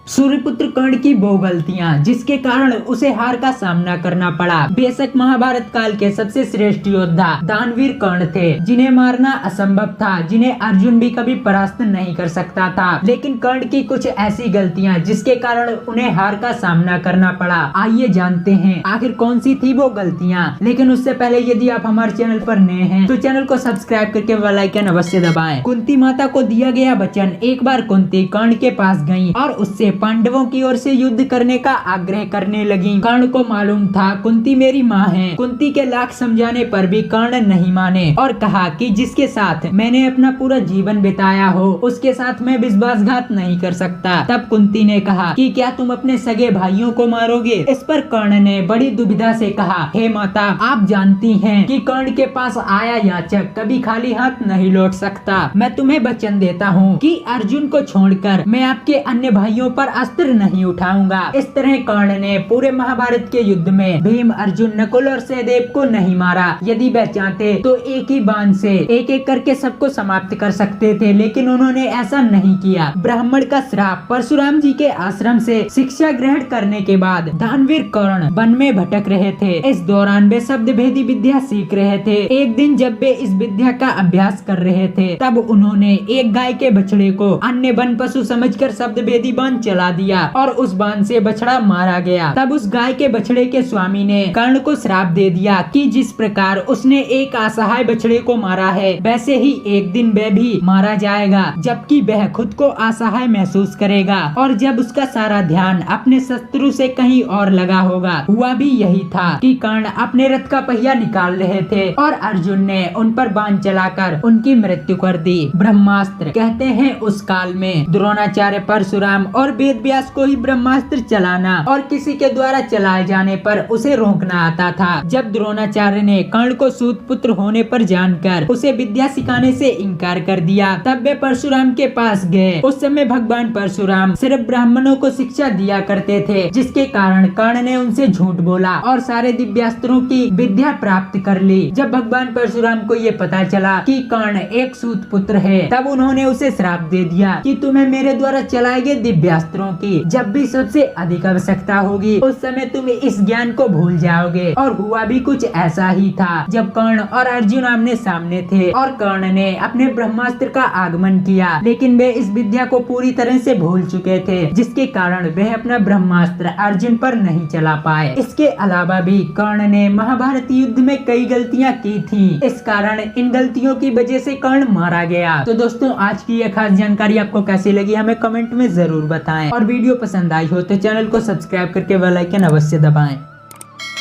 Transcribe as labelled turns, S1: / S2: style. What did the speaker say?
S1: सूर्यपुत्र कर्ण की वो गलतियां जिसके कारण उसे हार का सामना करना पड़ा। बेशक महाभारत काल के सबसे श्रेष्ठ योद्धा दानवीर कर्ण थे, जिन्हें मारना असंभव था, जिन्हें अर्जुन भी कभी परास्त नहीं कर सकता था। लेकिन कर्ण की कुछ ऐसी गलतियां जिसके कारण उन्हें हार का सामना करना पड़ा। आइए जानते हैं आखिर कौन सी थी वो गलतियां। लेकिन उससे पहले यदि आप हमारे चैनल पर नए हैं तो चैनल को सब्सक्राइब करके बेल आइकन अवश्य दबाएं। कुंती माता को दिया गया वचन। एक बार कुंती कर्ण के पास गयी और उससे पांडवों की ओर से युद्ध करने का आग्रह करने लगी। कर्ण को मालूम था कुंती मेरी माँ है। कुंती के लाख समझाने पर भी कर्ण नहीं माने और कहा कि जिसके साथ मैंने अपना पूरा जीवन बिताया हो उसके साथ मैं विश्वासघात नहीं कर सकता। तब कुंती ने कहा कि क्या तुम अपने सगे भाइयों को मारोगे? इस पर कर्ण ने बड़ी दुविधा से कहा, हे माता, आप जानती हैं कि कर्ण के पास आया याचक कभी खाली हाथ नहीं लौट सकता। मैं तुम्हें वचन देता हूँ कि अर्जुन को छोड़कर मैं आपके अन्य भाइयों पर अस्त्र नहीं उठाऊंगा। इस तरह कर्ण ने पूरे महाभारत के युद्ध में भीम, अर्जुन, नकुल और सहदेव को नहीं मारा। यदि वह चाहते तो एक ही बाण से एक एक करके सबको समाप्त कर सकते थे, लेकिन उन्होंने ऐसा नहीं किया। ब्राह्मण का श्राप। परशुराम जी के आश्रम से शिक्षा ग्रहण करने के बाद दानवीर कर्ण वन में भटक रहे थे। इस दौरान वे शब्द भेदी विद्या सीख रहे थे। एक दिन जब वे इस विद्या का अभ्यास कर रहे थे तब उन्होंने एक गाय के बछड़े को अन्य वन पशु समझकर शब्द भेदी बाण चला दिया और उस बाण से बछड़ा मारा गया। तब उस गाय के बछड़े के स्वामी ने कर्ण को श्राप दे दिया कि जिस प्रकार उसने एक असहाय बछड़े को मारा है वैसे ही एक दिन वह भी मारा जाएगा, जबकि वह खुद को असहाय महसूस करेगा और जब उसका सारा ध्यान अपने शत्रु से कहीं और लगा होगा। हुआ भी यही था कि कर्ण अपने रथ का पहिया निकाल रहे थे और अर्जुन ने उन पर बाण चलाकर उनकी मृत्यु कर दी। ब्रह्मास्त्र। कहते हैं उस काल में द्रोणाचार्य, परशुराम और वेद व्यास को ही ब्रह्मास्त्र चलाना और किसी के द्वारा चलाए जाने पर उसे रोकना आता था। जब द्रोणाचार्य ने कर्ण को सूत पुत्र होने पर जानकर उसे विद्या सिखाने से इनकार कर दिया तब वे परशुराम के पास गए। उस समय भगवान परशुराम सिर्फ ब्राह्मणों को शिक्षा दिया करते थे, जिसके कारण कर्ण ने उनसे झूठ बोला और सारे दिव्यास्त्रों की विद्या प्राप्त कर ली। जब भगवान परशुराम को ये पता चला कि कर्ण एक सूत पुत्र है तब उन्होंने उसे श्राप दे दिया कि तुम्हें मेरे द्वारा चलाए गए दिव्यास्त्रों की जब भी सबसे अधिक आवश्यकता होगी उस समय तुम इस ज्ञान को भूल जाओगे। और हुआ भी कुछ ऐसा ही था। जब कर्ण और अर्जुन आमने सामने थे और कर्ण ने अपने ब्रह्मास्त्र का आगमन किया, लेकिन वे इस विद्या को पूरी तरह से भूल चुके थे, जिसके कारण वे अपना ब्रह्मास्त्र अर्जुन पर नहीं चला पाए। इसके अलावा भी कर्ण ने महाभारत युद्ध में कई गलतियां की थी। इस कारण इन गलतियों की वजह से कर्ण मारा गया। तो दोस्तों, आज की यह खास जानकारी आपको कैसी लगी हमें कमेंट में जरूर बताएं और वीडियो पसंद आई हो तो चैनल को सब्सक्राइब करके बेल आइकन अवश्य दबाएं।